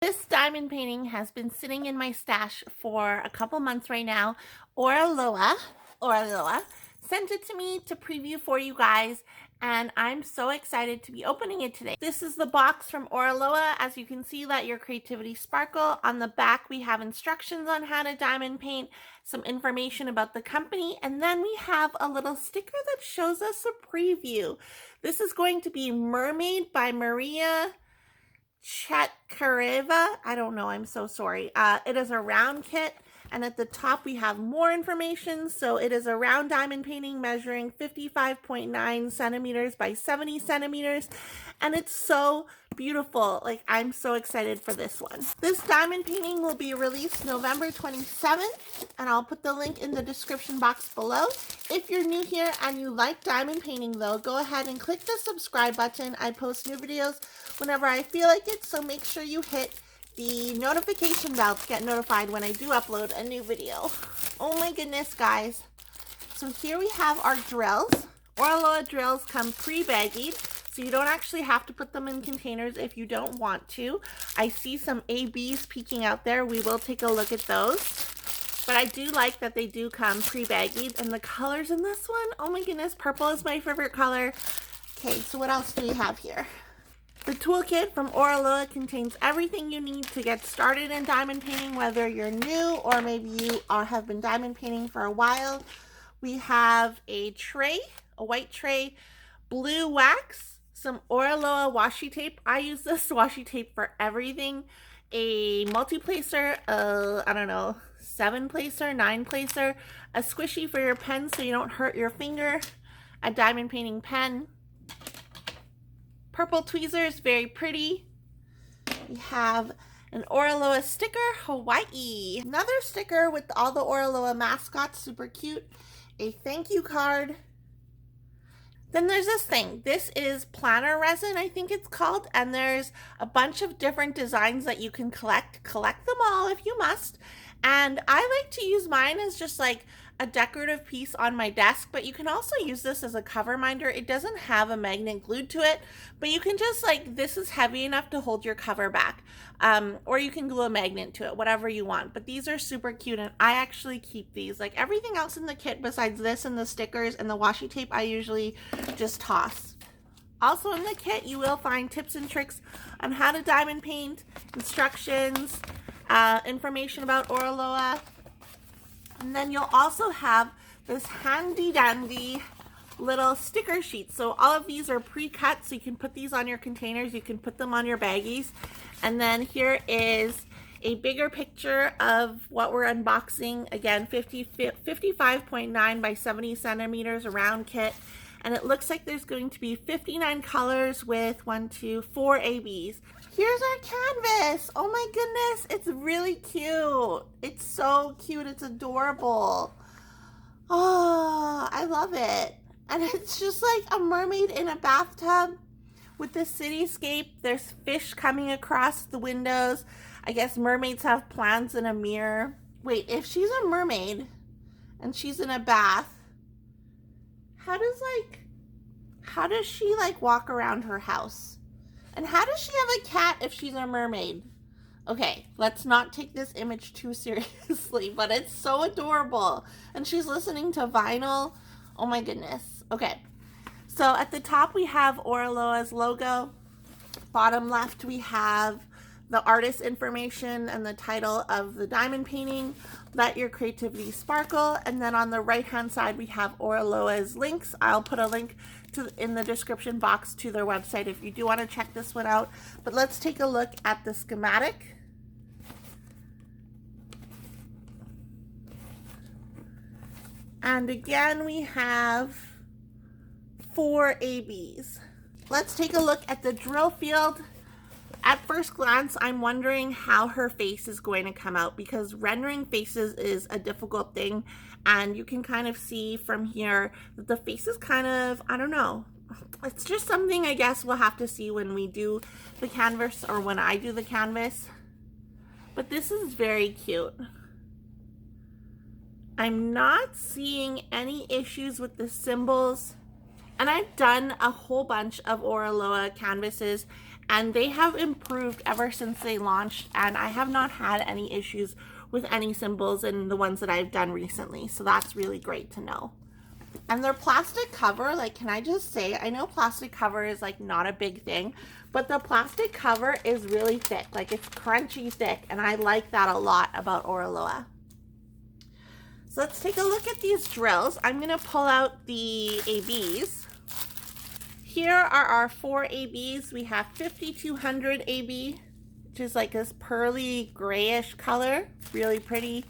This diamond painting has been sitting in my stash for a couple months right now. Oraloa sent it to me to preview for you guys, and I'm so excited to be opening it today. This is the box from Oraloa. As you can see, let your creativity sparkle. On the back, we have instructions on how to diamond paint, some information about the company, and then we have a little sticker that shows us a preview. This is going to be Mermaid by Maria Chetkareva. I don't know. I'm so sorry. It is a round kit, and at the top we have more information. So it is a round diamond painting measuring 55.9 centimeters by 70 centimeters, and it's so beautiful. Like, I'm so excited for this one. This diamond painting will be released November 27th, and I'll put the link in the description box below. If you're new here and you like diamond painting though, go ahead and click the subscribe button. I post new videos whenever I feel like it, so make sure you hit the notification bell to get notified when I do upload a new video. Oh my goodness, guys. So here we have our drills. Oraloa drills come pre-baggied, so you don't actually have to put them in containers if you don't want to. I see some ABs peeking out there. We will take a look at those. But I do like that they do come pre-baggied, and the colors in this one, oh my goodness, purple is my favorite color. Okay, so what else do we have here? The toolkit from Oraloa contains everything you need to get started in diamond painting, whether you're new or maybe you have been diamond painting for a while. We have a tray, a white tray, blue wax, some Oraloa washi tape. I use this washi tape for everything. A multi-placer, I don't know, 7-placer, 9-placer, a squishy for your pen so you don't hurt your finger, a diamond painting pen, purple tweezers, very pretty. We have an Oraloa sticker, Hawaii. Another sticker with all the Oraloa mascots, super cute. A thank you card. Then there's this thing. This is planner resin, I think it's called, and there's a bunch of different designs that you can collect. Collect them all if you must. And I like to use mine as just like a decorative piece on my desk, but you can also use this as a cover minder. It doesn't have a magnet glued to it, but you can just like, this is heavy enough to hold your cover back. Or you can glue a magnet to it, whatever you want. But these are super cute, and I actually keep these. Like, everything else in the kit besides this and the stickers and the washi tape, I usually just toss. Also in the kit, you will find tips and tricks on how to diamond paint, instructions, information about Oraloa. And then you'll also have this handy dandy little sticker sheets. So all of these are pre-cut, so you can put these on your containers, you can put them on your baggies. And then here is a bigger picture of what we're unboxing. Again, 55.9 by 70 centimeters round kit. And it looks like there's going to be 59 colors with 4 ABs. Here's our canvas. Oh my goodness, it's really cute. It's so cute, it's adorable. Oh, I love it. And it's just like a mermaid in a bathtub with the cityscape. There's fish coming across the windows. I guess mermaids have plants in a mirror. Wait, if she's a mermaid and she's in a bath, how does she like walk around her house? And how does she have a cat if she's a mermaid? Okay, let's not take this image too seriously, but it's so adorable. And she's listening to vinyl. Oh my goodness. Okay, so at the top we have Oraloa's logo. Bottom left we have the artist information and the title of the diamond painting. Let your creativity sparkle. And then on the right hand side we have Oraloa's links. I'll put a link in the description box to their website if you do want to check this one out. But let's take a look at the schematic. And again we have 4 ABs. Let's take a look at the drill field. At first glance, I'm wondering how her face is going to come out, because rendering faces is a difficult thing, and you can kind of see from here that the face is kind of, I don't know. It's just something I guess we'll have to see when we do the canvas, or when I do the canvas. But this is very cute. I'm not seeing any issues with the symbols. And I've done a whole bunch of Oraloa canvases, and they have improved ever since they launched, and I have not had any issues with any symbols in the ones that I've done recently, so that's really great to know. And their plastic cover, like, can I just say, I know plastic cover is like not a big thing, but the plastic cover is really thick, like it's crunchy thick, and I like that a lot about Oraloa. So let's take a look at these drills. I'm gonna pull out the ABs. Here are our 4 ABs. We have 5200 AB, which is like this pearly grayish color, really pretty.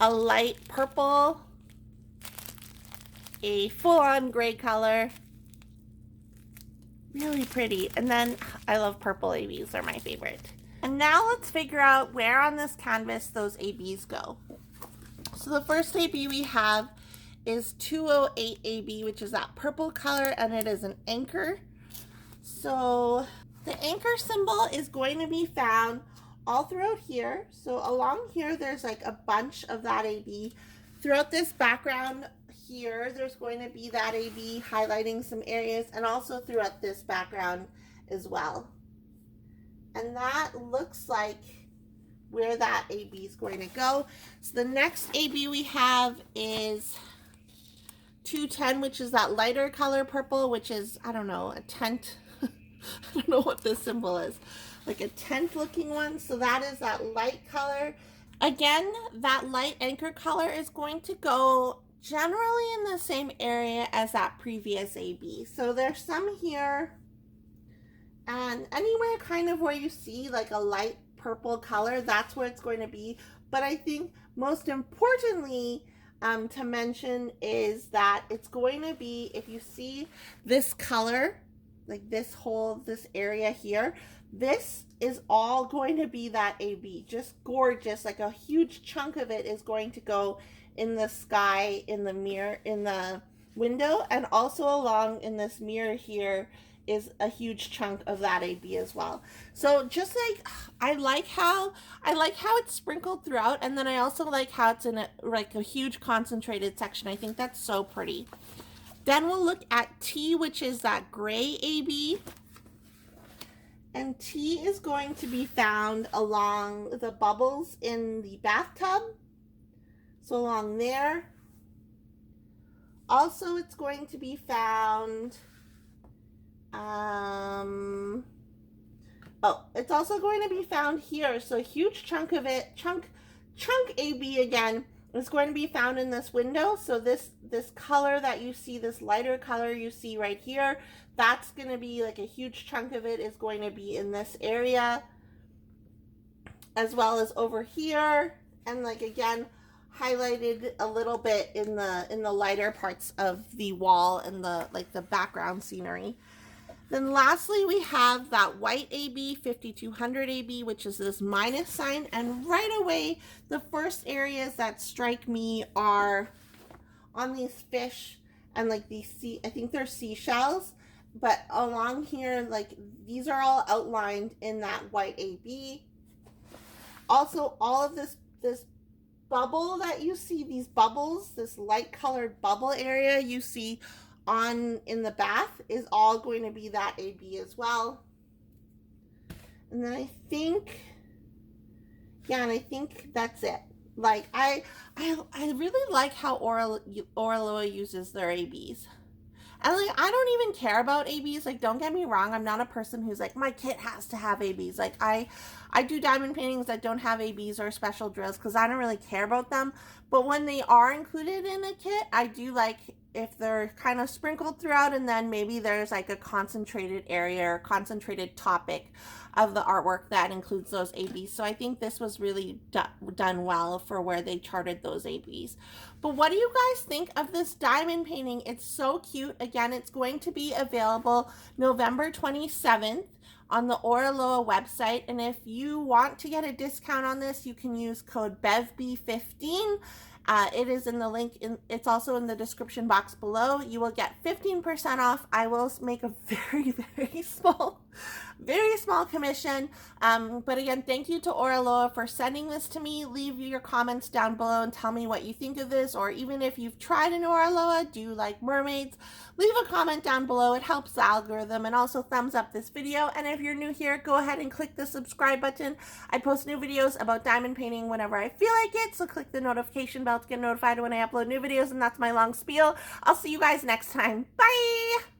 A light purple, a full-on gray color, really pretty. And then I love purple ABs, they're my favorite. And now let's figure out where on this canvas those ABs go. So the first AB we have is 208 AB, which is that purple color, and it is an anchor. So the anchor symbol is going to be found all throughout here. So along here, there's like a bunch of that AB. Throughout this background here, there's going to be that AB highlighting some areas, and also throughout this background as well. And that looks like where that AB is going to go. So the next AB we have is 210, which is that lighter color purple, which is, I don't know, a tent. I don't know what this symbol is. Like a tent looking one. So that is that light color. Again, that light anchor color is going to go generally in the same area as that previous AB. So there's some here, and anywhere kind of where you see like a light purple color, that's where it's going to be. But I think most importantly to mention is that it's going to be, if you see this color, like this area here, this is all going to be that AB. Just gorgeous. Like a huge chunk of it is going to go in the sky, in the mirror, in the window, and also along in this mirror here is a huge chunk of that AB as well. So just like, I like how it's sprinkled throughout, and then I also like how it's in a huge concentrated section. I think that's so pretty. Then we'll look at T, which is that gray AB. And T is going to be found along the bubbles in the bathtub. So along there. Also, it's going to be found, it's also going to be found here. So a huge chunk of it, chunk AB again, is going to be found in this window. So this color that you see, this lighter color you see right here, that's going to be like a huge chunk of it is going to be in this area, as well as over here, and like again highlighted a little bit in the lighter parts of the wall and the background scenery. Then lastly, we have that white AB, 5200 AB, which is this minus sign. And right away, the first areas that strike me are on these fish and like these I think they're seashells. But along here, like these are all outlined in that white AB. Also, all of this bubble that you see, these bubbles, this light colored bubble area you see in the bath is all going to be that AB as well. And then I think that's it. Like I really like how Oraloa uses their ABs. And like, I don't even care about ABs. Like, don't get me wrong. I'm not a person who's like, my kit has to have ABs. Like, I do diamond paintings that don't have ABs or special drills because I don't really care about them. But when they are included in a kit, I do like if they're kind of sprinkled throughout, and then maybe there's like a concentrated area or concentrated topic of the artwork that includes those ABs. So I think this was really done well for where they charted those ABs. But what do you guys think of this diamond painting? It's so cute. Again, it's going to be available November 27th on the Oraloa website. And if you want to get a discount on this, you can use code bevbe15. It is in the link, it's also in the description box below. You will get 15% off. I will make a very, very small Very small commission. But again, thank you to Oraloa for sending this to me. Leave your comments down below and tell me what you think of this, or even if you've tried an Oraloa, do you like mermaids? Leave a comment down below. It helps the algorithm, and also thumbs up this video. And if you're new here, go ahead and click the subscribe button. I post new videos about diamond painting whenever I feel like it, so click the notification bell to get notified when I upload new videos, and that's my long spiel. I'll see you guys next time. Bye!